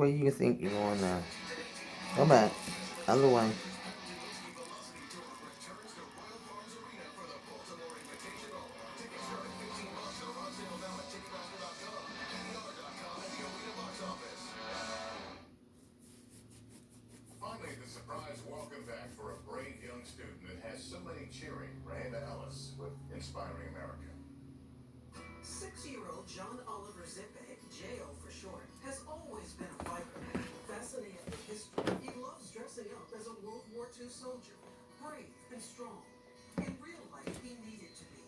way you think you're going now. Go back. Other way. Finally, the surprise welcome back for a brave young student that has so many cheering, Rahema Ellis with Inspiring America. 6-year-old John Oliver Zippe, J.O. for short, has always been a fighter. Fascinated with history, he loves dressing up as a World War II soldier, brave and strong. In real life, he needed to be.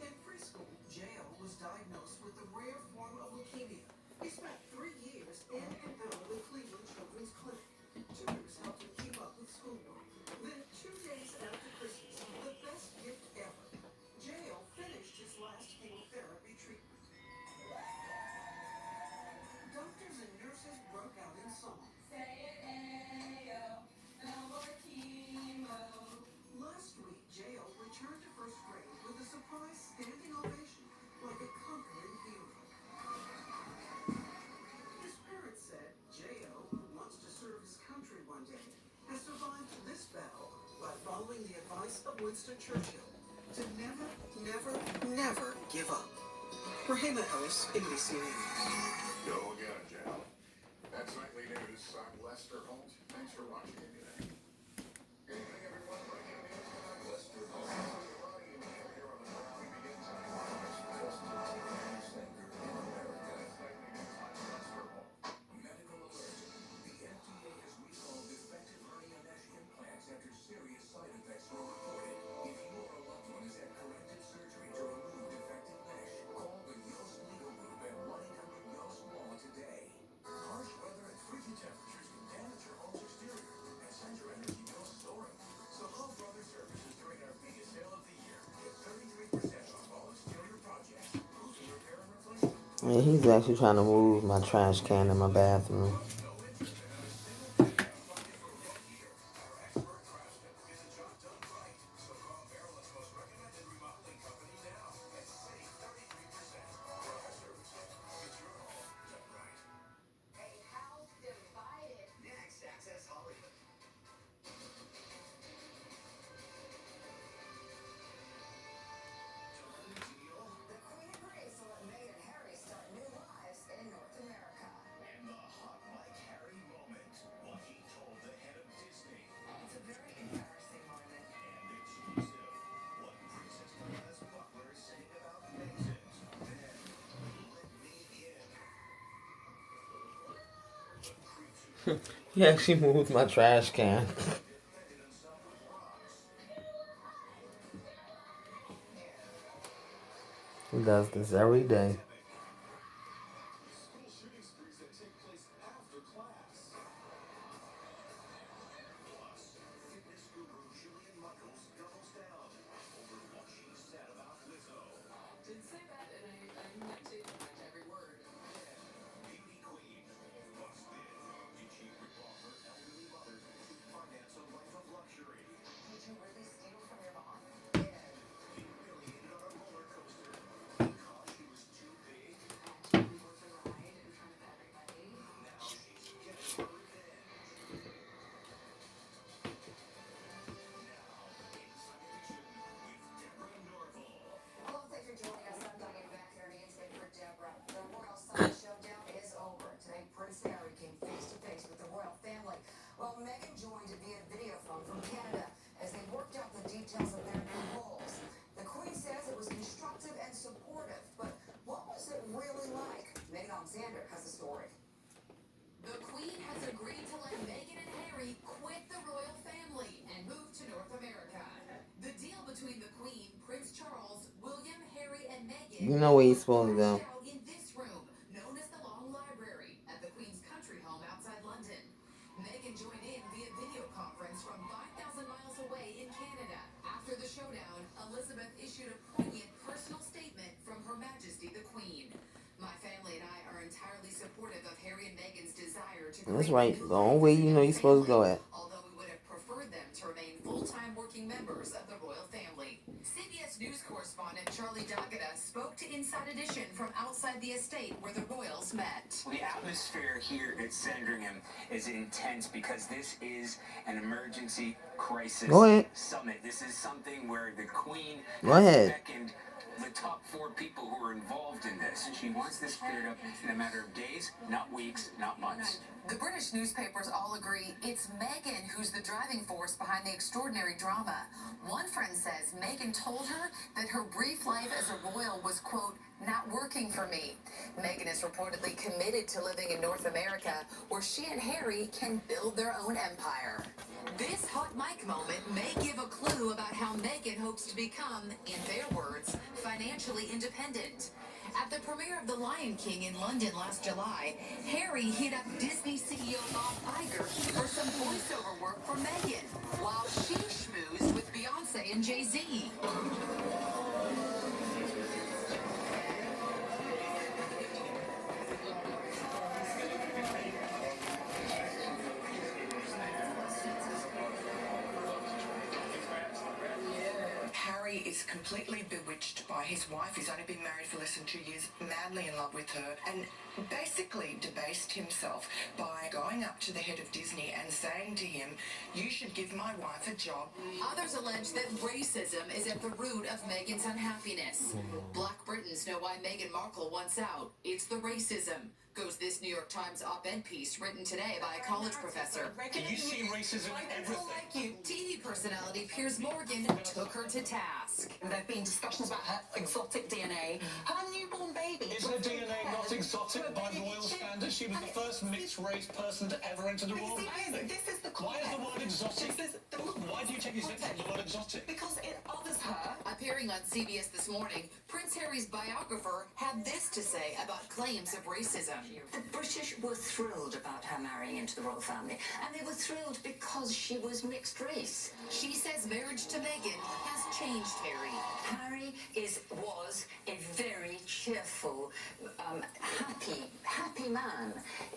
In preschool, J.O. was diagnosed with a rare form of leukemia. He spent 3 years in and out of the Cleveland Children's Clinic. Tutors helped him keep up with schoolwork. Then, 2 days after Christmas, the best gift ever, J.O. finished his last chemotherapy treatment. Doctors and nurses broke out in song. Say it, Ayo, no more chemo. Last week, J.O. returned to first grade with a surprise standing ovation, like a conquering hero. His parents said J.O., who wants to serve his country one day, has survived this battle by following the advice of Winston Churchill to never, never, never give up. Rahema Ellis, NBC News. Go again, Jan. That's Nightly News. I'm Lester Holt. Thanks for watching it today. Good evening, everyone. Breaking news. I'm Lester Holt. Here on the ground, we begin tonight. Just a teenage thinker in America. That's Nightly News. I'm Lester Holt. Medical alert. The FDA has recalled defective hernia mesh implants after serious side effects were reported. If you or a loved one has had corrective surgery to remove defective mesh, call the Yost Legal Group at 1-800-YOST-LAW today. Harsh weather and frigid temperatures can damage your home's exterior and send your energy bills soaring. So call Brother Services during our biggest sale of the year. Get 33% off all exterior projects, including repair and replacement. Yeah, he's actually trying to move my trash can in my bathroom. He actually moved my trash can. He does this every day. Meghan joined via video phone from Canada as they worked out the details of their new roles. The Queen says it was constructive and supportive, but what was it really like? Meghan Alexander has the story. The Queen has agreed to let Meghan and Harry quit the royal family and move to North America. The deal between the Queen, Prince Charles, William, Harry, and Meghan You know where he's supposed to go. in this room, known as the Long Library, at the Queen's country home outside London. Meghan joined in via video conference from 5,000 miles away in Canada. After the showdown, Elizabeth issued a poignant personal statement from Her Majesty the Queen. My family and I are entirely supportive of Harry and Meghan's desire to That's right. The only way you know you're supposed to go at. although we would have preferred them to remain full-time working members of the royal family. CBS News correspondent correspondent Charlie D'Agata spoke to Inside Edition from outside the estate where the royals met. The atmosphere here at Sandringham is intense because this is an emergency crisis Go ahead. summit. This is something where the Queen Go has ahead. beckoned the top 4 people who are involved in this. She wants this cleared up in a matter of days, not weeks, not months. The British newspapers all agree it's Meghan who's the driving force behind the extraordinary drama. One friend says Meghan told her that her brief life as a royal was, quote, not working for me. Meghan is reportedly committed to living in North America, where she and Harry can build their own empire. This hot mic moment may give a clue about how Meghan hopes to become, in their words, financially independent. At the premiere of The Lion King in London last July, Harry hit up Disney CEO Bob Iger for some voiceover work for Meghan, while she schmoozed with Beyonce and Jay-Z. Harry is completely bewitched by his wife. He's only been married for less than 2 years, madly in love with her, and basically debased himself by going up to the head of Disney and saying to him, you should give my wife a job. Others allege that racism is at the root of Meghan's unhappiness. Black Britons know why Meghan Markle wants out. It's the racism, goes this New York Times op-ed piece written today by a college professor. Can you see racism in everything? TV personality Piers Morgan took her to task. There have been discussions about her exotic DNA. Her newborn baby. Is her DNA not exotic by royal standards? She was the first mixed-race person to ever enter the royal family. This is the Why is the word exotic? This is the Why do you take exception to the word exotic? because it honours her. Appearing on CBS this morning, Prince Harry's biographer had this to say about claims of racism. The British were thrilled about her marrying into the royal family, and they were thrilled because she was mixed race. She says marriage to Meghan has changed Harry. Harry was a very cheerful, happy man,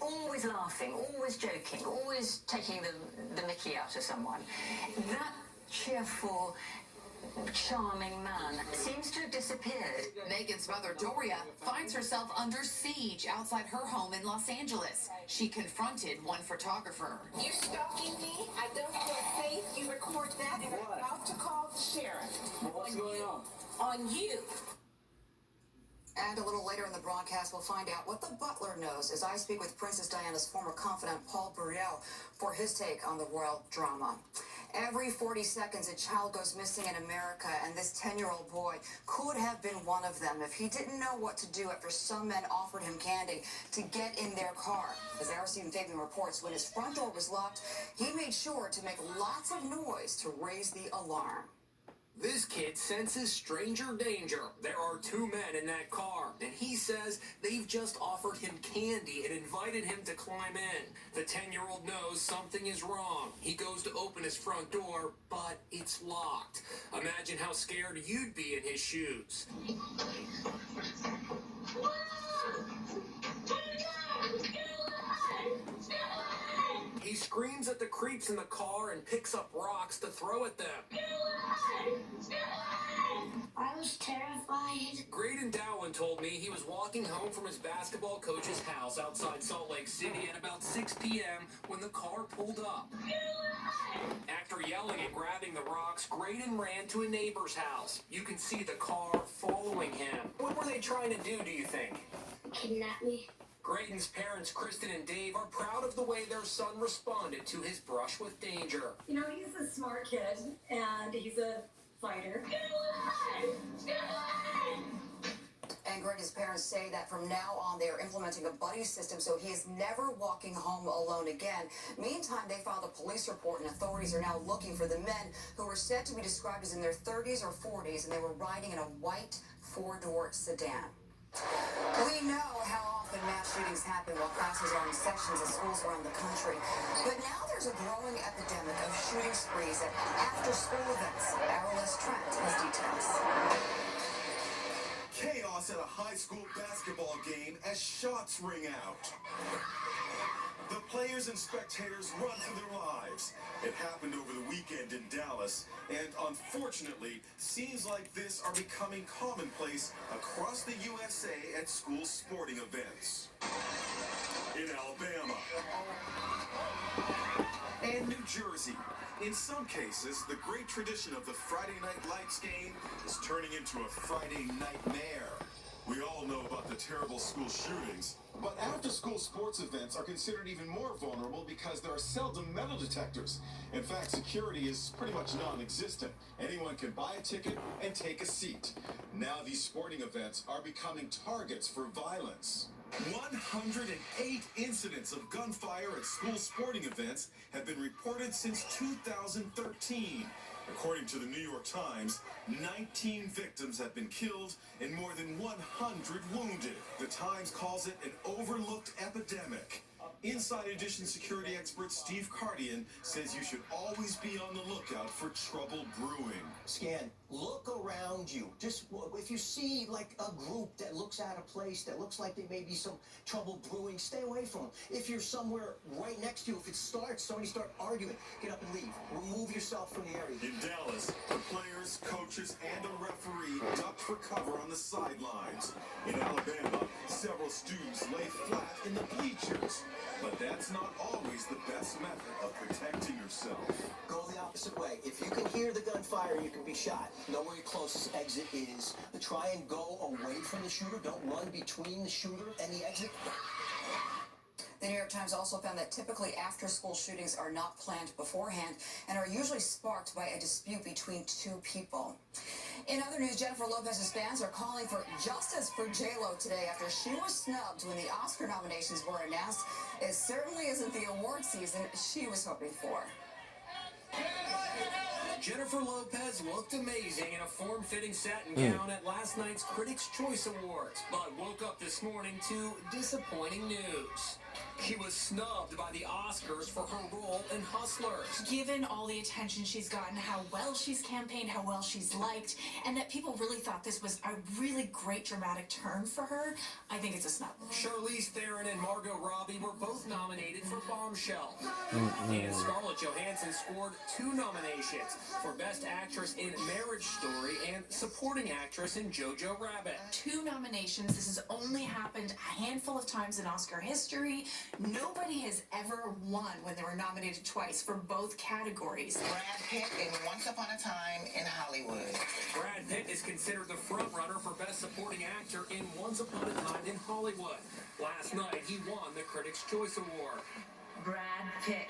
always laughing, always joking, always taking the mickey out of someone. That cheerful, charming man seems to have disappeared. Meghan's mother, Doria, finds herself under siege outside her home in Los Angeles. She confronted one photographer. You stalking me? I don't feel safe. You record that and I'm about to call the sheriff. What's going on? On you. And a little later in the broadcast, we'll find out what the butler knows as I speak with Princess Diana's former confidant, Paul Burrell, for his take on the royal drama. Every 40 seconds, a child goes missing in America, and this 10-year-old boy could have been one of them if he didn't know what to do after some men offered him candy to get in their car. As Aristide Fabian reports, when his front door was locked, he made sure to make lots of noise to raise the alarm. This kid senses stranger danger. There are 2 men in that car, and he says they've just offered him candy and invited him to climb in. The 10-year-old knows something is wrong. He goes to open his front door, but it's locked. Imagine how scared you'd be in his shoes. He screams at the creeps in the car and picks up rocks to throw at them. I was terrified. Graydon Dowan told me he was walking home from his basketball coach's house outside Salt Lake City at about 6 p.m. when the car pulled up. After yelling and grabbing the rocks, Graydon ran to a neighbor's house. You can see the car following him. What were they trying to do you think? Kidnap me. Graydon's parents, Kristen and Dave, are proud of the way their son responded to his brush with danger. You know, he's a smart kid, and he's a fighter. And Graydon's parents say that from now on they are implementing a buddy system so he is never walking home alone again. Meantime, they filed a police report and authorities are now looking for the men who were said to be described as in their 30s or 40s, and they were riding in a white 4-door sedan. We know how often mass shootings happen while classes are in sessions at schools around the country. But now there's a growing epidemic of shooting sprees at after-school events. Arliss Trent has details. Chaos at a high school basketball game as shots ring out. The players and spectators run for their lives. It happened over the weekend in Dallas, and unfortunately, scenes like this are becoming commonplace across the USA at school sporting events. In Alabama and New Jersey. In some cases, the great tradition of the Friday Night Lights game is turning into a Friday nightmare. We all know about the terrible school shootings, but after-school sports events are considered even more vulnerable because there are seldom metal detectors. In fact, security is pretty much non-existent. Anyone can buy a ticket and take a seat. Now these sporting events are becoming targets for violence. 108 incidents of gunfire at school sporting events have been reported since 2013. According to the New York Times, 19 victims have been killed and more than 100 wounded. The Times calls it an overlooked epidemic. Inside Edition security expert Steve Cardian says you should always be on the lookout for trouble brewing. Scan, look around you. Just if you see like a group that looks out of place, that looks like there may be some trouble brewing, stay away from them. If you're somewhere right next to you, if it starts, somebody start arguing, get up and leave. Remove yourself from the area. In Dallas, the players, coaches, and a referee ducked for cover on the sidelines. In Alabama, several students lay flat in the bleachers. But that's not always the best method of protecting yourself. Go the opposite way. If you can hear the gunfire, you can be shot. Know where your closest exit is. But try and go away from the shooter. Don't run between the shooter and the exit. The New York Times also found that typically after-school shootings are not planned beforehand and are usually sparked by a dispute between two people. In other news, Jennifer Lopez's fans are calling for justice for J-Lo today after she was snubbed when the Oscar nominations were announced. It certainly isn't the award season she was hoping for. Jennifer Lopez looked amazing in a form-fitting satin gown at last night's Critics' Choice Awards, but woke up this morning to disappointing news. She was snubbed by the Oscars for her role in Hustlers. Given all the attention she's gotten, how well she's campaigned, how well she's liked, and that people really thought this was a really great dramatic turn for her, I think it's a snub. Charlize Theron and Margot Robbie were both nominated for Bombshell. And Scarlett Johansson scored 2 nominations for Best Actress in Marriage Story and Supporting Actress in Jojo Rabbit. 2 nominations. This has only happened a handful of times in Oscar history. Nobody has ever won when they were nominated twice for both categories. Brad Pitt in Once Upon a Time in Hollywood. Brad Pitt is considered the frontrunner for Best Supporting Actor in Once Upon a Time in Hollywood. Last night, he won the Critics' Choice Award. Brad Pitt.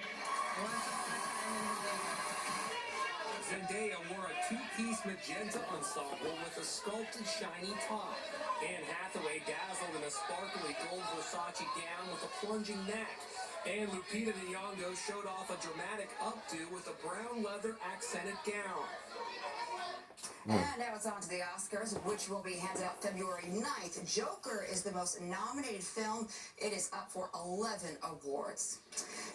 Zendaya wore a 2-piece magenta ensemble with a sculpted shiny top. Anne Hathaway dazzled in a sparkly gold Versace gown with a plunging neck. And Lupita Nyong'o showed off a dramatic updo with a brown leather accented gown. And now it's on to the Oscars, which will be handed out February 9th. Joker is the most nominated film. It is up for 11 awards.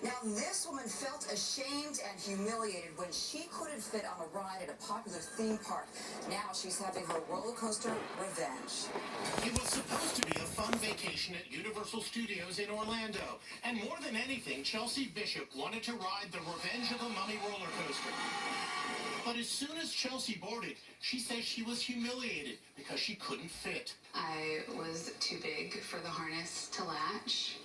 Now, this woman felt ashamed and humiliated when she couldn't fit on a ride at a popular theme park. Now she's having her roller coaster revenge. It was supposed to be a fun vacation at Universal Studios in Orlando. And more than anything, Chelsea Bishop wanted to ride the Revenge of the Mummy roller coaster. But as soon as Chelsea boarded, she says she was humiliated because she couldn't fit. I was too big for the harness to latch,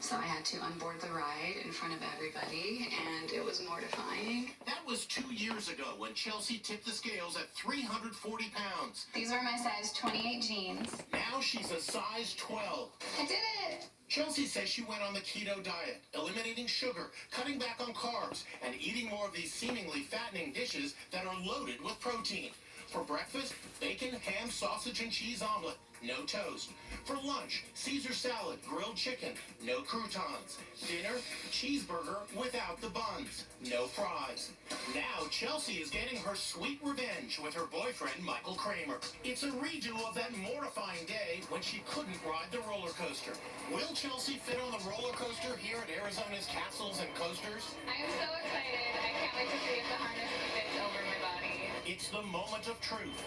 so I had to unboard the ride in front of everybody, and it was mortifying. That was 2 years ago when Chelsea tipped the scales at 340 pounds. These were my size 28 jeans. Now she's a size 12. I did it! Chelsea says she went on the keto diet, eliminating sugar, cutting back on carbs, and eating more of these seemingly fattening dishes that are loaded with protein. For breakfast, bacon, ham, sausage, and cheese omelet. No toast. For lunch, Caesar salad, grilled chicken, no croutons. Dinner, cheeseburger without the buns, no fries. Now Chelsea is getting her sweet revenge with her boyfriend Michael Kramer. It's a redo of that mortifying day when she couldn't ride the roller coaster. Will Chelsea fit on the roller coaster here at Arizona's Castles and Coasters? I am so excited. I can't wait to see if the harness fits over my body. It's the moment of truth.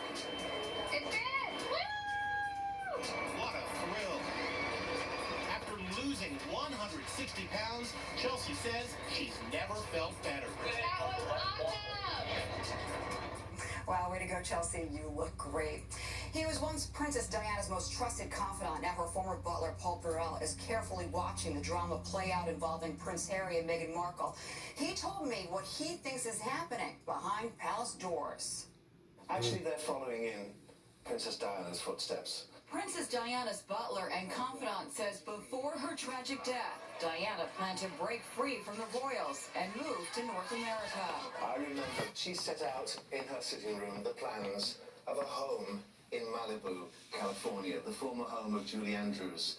It did! Woo! What a thrill. After losing 160 pounds, Chelsea says she's never felt better. Wow, way to go, Chelsea. You look great. He was once Princess Diana's most trusted confidant. Now her former butler, Paul Burrell, is carefully watching the drama play out involving Prince Harry and Meghan Markle. He told me what he thinks is happening behind palace doors. Actually, they're following in Princess Diana's footsteps. Princess Diana's butler and confidant says before her tragic death, Diana planned to break free from the royals and move to North America. I remember she set out in her sitting room the plans of a home in Malibu, California, the former home of Julie Andrews.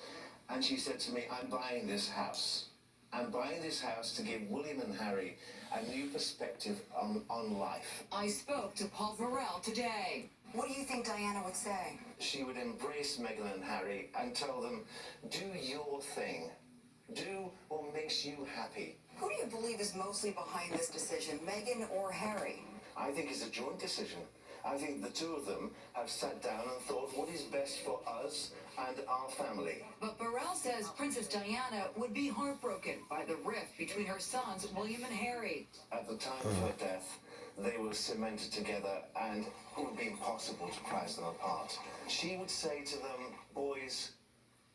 And she said to me, I'm buying this house. I'm buying this house to give William and Harry a new perspective on life. I spoke to Paul Burrell today. What do you think Diana would say? She would embrace Meghan and Harry and tell them, do your thing. Do what makes you happy. Who do you believe is mostly behind this decision, Meghan or Harry? I think it's a joint decision. I think the two of them have sat down and thought what is best for us and our family. But Burrell says Princess Diana would be heartbroken by the rift between her sons, William and Harry. At the time of her death, they were cemented together and it would be impossible to prize them apart. She would say to them, boys,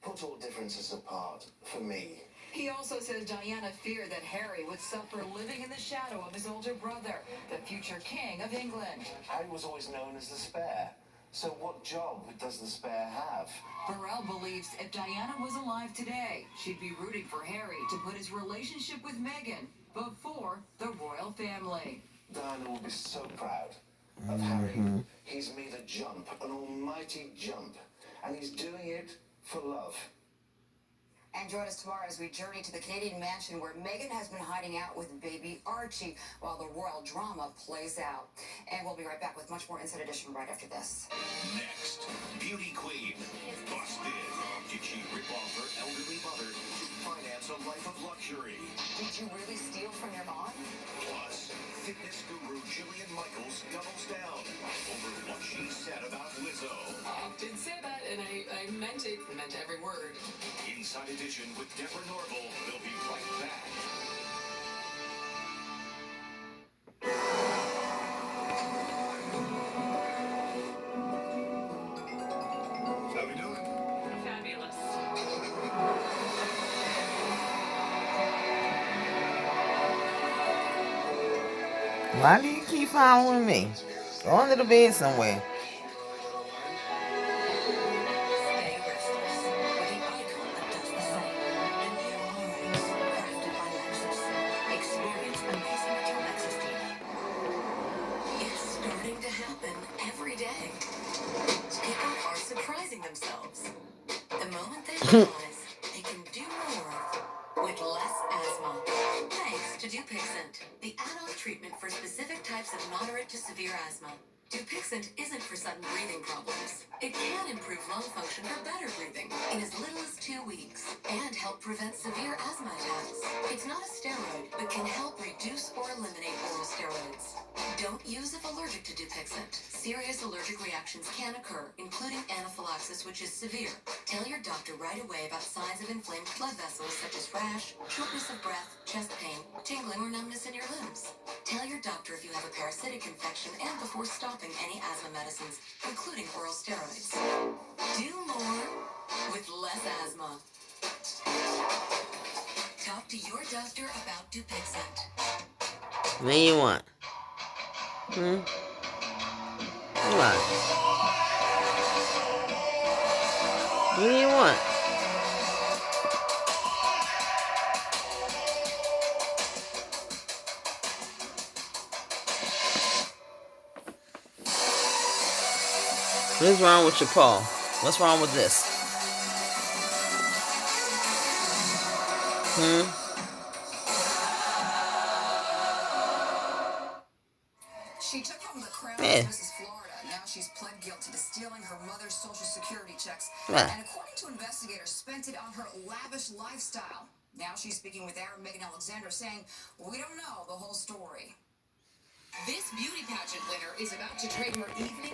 put all differences apart for me. He also says Diana feared that Harry would suffer living in the shadow of his older brother, the future king of England. Harry was always known as the spare. So what job does the spare have? Burrell believes if Diana was alive today, she'd be rooting for Harry to put his relationship with Meghan before the royal family. Diana will be so proud of Harry. He's made a jump, an almighty jump, and he's doing it for love. And join us tomorrow as we journey to the Canadian mansion where Meghan has been hiding out with baby Archie while the royal drama plays out. And we'll be right back with much more Inside Edition right after this. Next, beauty queen busted. Did she rip off her elderly mother to finance a life of luxury? Did you really steal from your mom? Plus, fitness guru Jillian Michaels doubles down over what she said about Lizzo. I did say that, and I meant it. I meant every word. Inside Edition with Deborah Norville. We'll be right back. How we doing? Fabulous. Why do you keep following me? Go under the bed somewhere. They can do more with less asthma. Thanks to Dupixent, the adult treatment for specific types of moderate to severe asthma. Dupixent isn't for sudden breathing problems. It can improve lung function for better breathing in as little as 2 weeks and help prevent severe asthma attacks. It's not a steroid, but can help reduce or eliminate oral steroids. Don't use if allergic to Dupixent. Serious allergic reactions can occur, including anaphylaxis, which is severe. Tell your doctor right away about signs of inflamed blood vessels such as rash, shortness of breath, chest pain, tingling, or numbness in your limbs. Tell your doctor if you have a parasitic infection and before stopping any asthma medicines, including oral steroids. Do more with less asthma. Talk to your doctor about Dupixent. What do you want? Come on. What do you want? What's wrong with your paw? What's wrong with this? She took home the crown of Mrs. Florida. Now she's pled guilty to stealing her mother's Social Security checks. And according to investigators, spent it on her lavish lifestyle. Now she's speaking with Aaron Megan Alexander, saying, we don't know the whole story. This beauty pageant winner is about to trade her evening